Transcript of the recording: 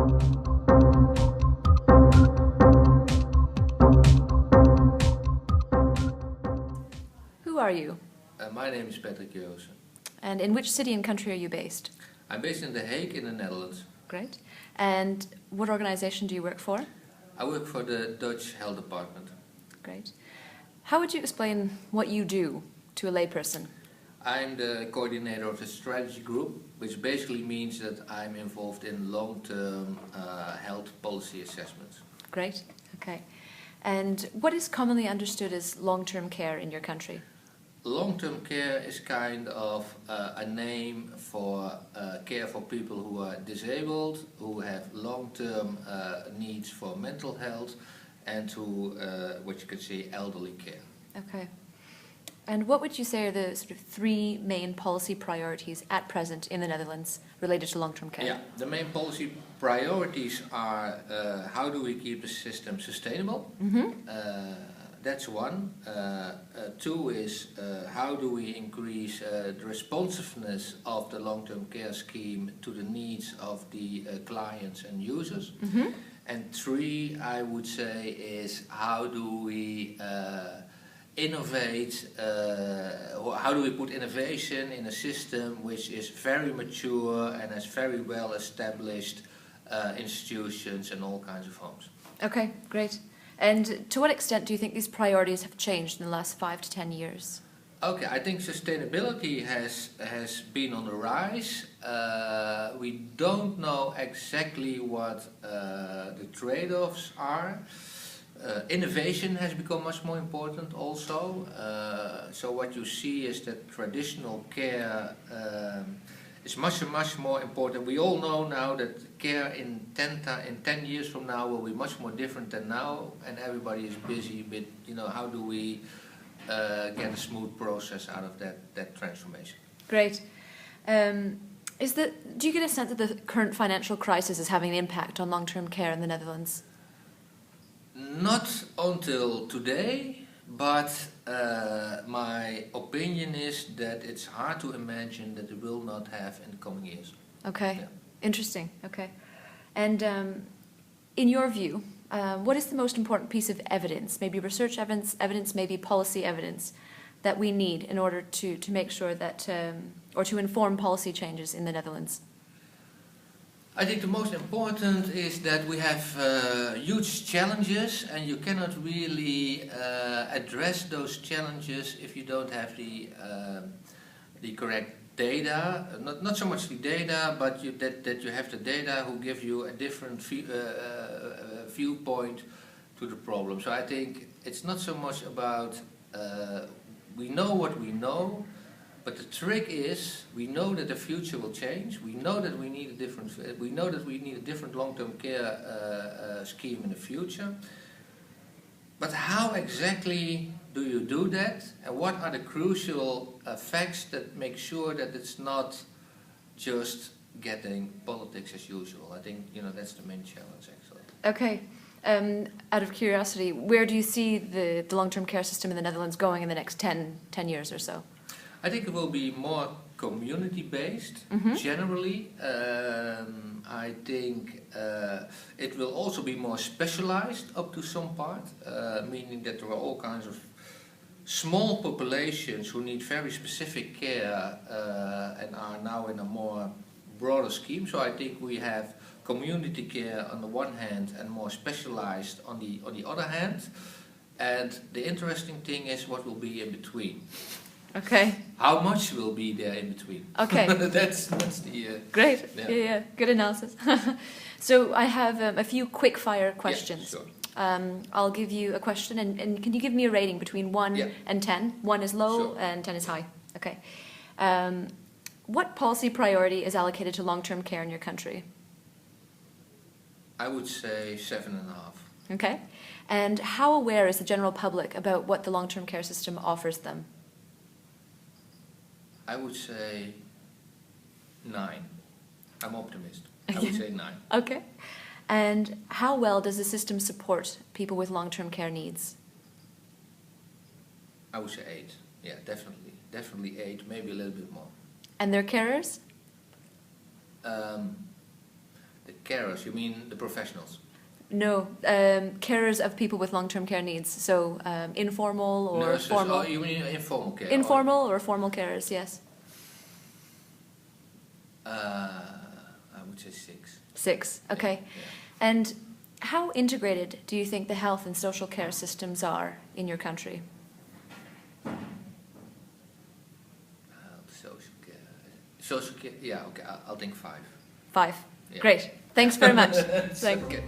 Who are you? My name is Jeurissen. And in which city and country are you based? I'm based in The Hague in the Netherlands. Great. And what organization do you work for? I work for the Dutch Health Department. Great. How would you explain what you do to a layperson? I'm the coordinator of the strategy group, which basically means that I'm involved in long-term health policy assessments. Great. Okay. And what is commonly understood as long-term care in your country? Long-term care is kind of a name for care for people who are disabled, who have long-term needs for mental health, and to what you could say elderly care. Okay. And what would you say are the sort of three main policy priorities at present in the Netherlands related to long-term care? Yeah, the main policy priorities are how do we keep the system sustainable? That's one. Two is how do we increase the responsiveness of the long-term care scheme to the needs of the clients and users? And three, I would say, is how do we innovate, how do we put innovation in a system which is very mature and has very well established institutions and all kinds of homes. Okay, great. And to what extent do you think these priorities have changed in the last 5 to 10 years? Okay, I think sustainability has been on the rise. We don't know exactly what the trade-offs are. Innovation has become much more important also. So what you see is that traditional care is much more important. We all know now that care in 10 years from now will be much more different than now, and everybody is busy with, how do we get a smooth process out of that transformation. Great. Do you get a sense that the current financial crisis is having an impact on long-term care in the Netherlands? Not until today, but my opinion is that it's hard to imagine that it will not have in the coming years. Okay, yeah. Interesting, okay. And in your view, what is the most important piece of evidence, maybe research evidence, maybe policy evidence, that we need in order to make sure that, or to inform policy changes in the Netherlands? I think the most important is that we have huge challenges, and you cannot really address those challenges if you don't have the correct data. Not so much the data, but that you have the data who give you a different viewpoint to the problem. So I think it's not so much about we know what we know. But the trick is, we know that the future will change. We know that we need a different long-term care scheme in the future. But how exactly do you do that? And what are the crucial facts that make sure that it's not just getting politics as usual? I think that's the main challenge actually. Okay. Out of curiosity, where do you see the long-term care system in the Netherlands going in the next 10 years or so? I think it will be more community-based, generally. I think it will also be more specialized up to some part, meaning that there are all kinds of small populations who need very specific care and are now in a more broader scheme. So I think we have community care on the one hand and more specialized on the other hand. And the interesting thing is what will be in between. Okay. How much will be there in between? Okay. that's the... Great. Yeah. Yeah. Good analysis. So I have a few quick-fire questions. Yeah, sure. I'll give you a question, and can you give me a rating between 1 and 10? 1 is low, Sure. and 10 is high. Okay. What policy priority is allocated to long-term care in your country? I would say 7.5. Okay. And how aware is the general public about what the long-term care system offers them? I would say 9. I'm optimist. I would say 9. Okay. And how well does the system support people with long-term care needs? I would say 8. Yeah, definitely. Definitely 8, maybe a little bit more. And their carers? The carers, you mean the professionals? No, carers of people with long-term care needs. So informal or Nurses, formal. oh, you mean informal care? Informal or formal carers, yes. I would say 6. 6, okay. Yeah. And how integrated do you think the health and social care systems are in your country? Social care, yeah, okay, I'll think 5. 5. Yeah. Great. Thanks very much. Okay.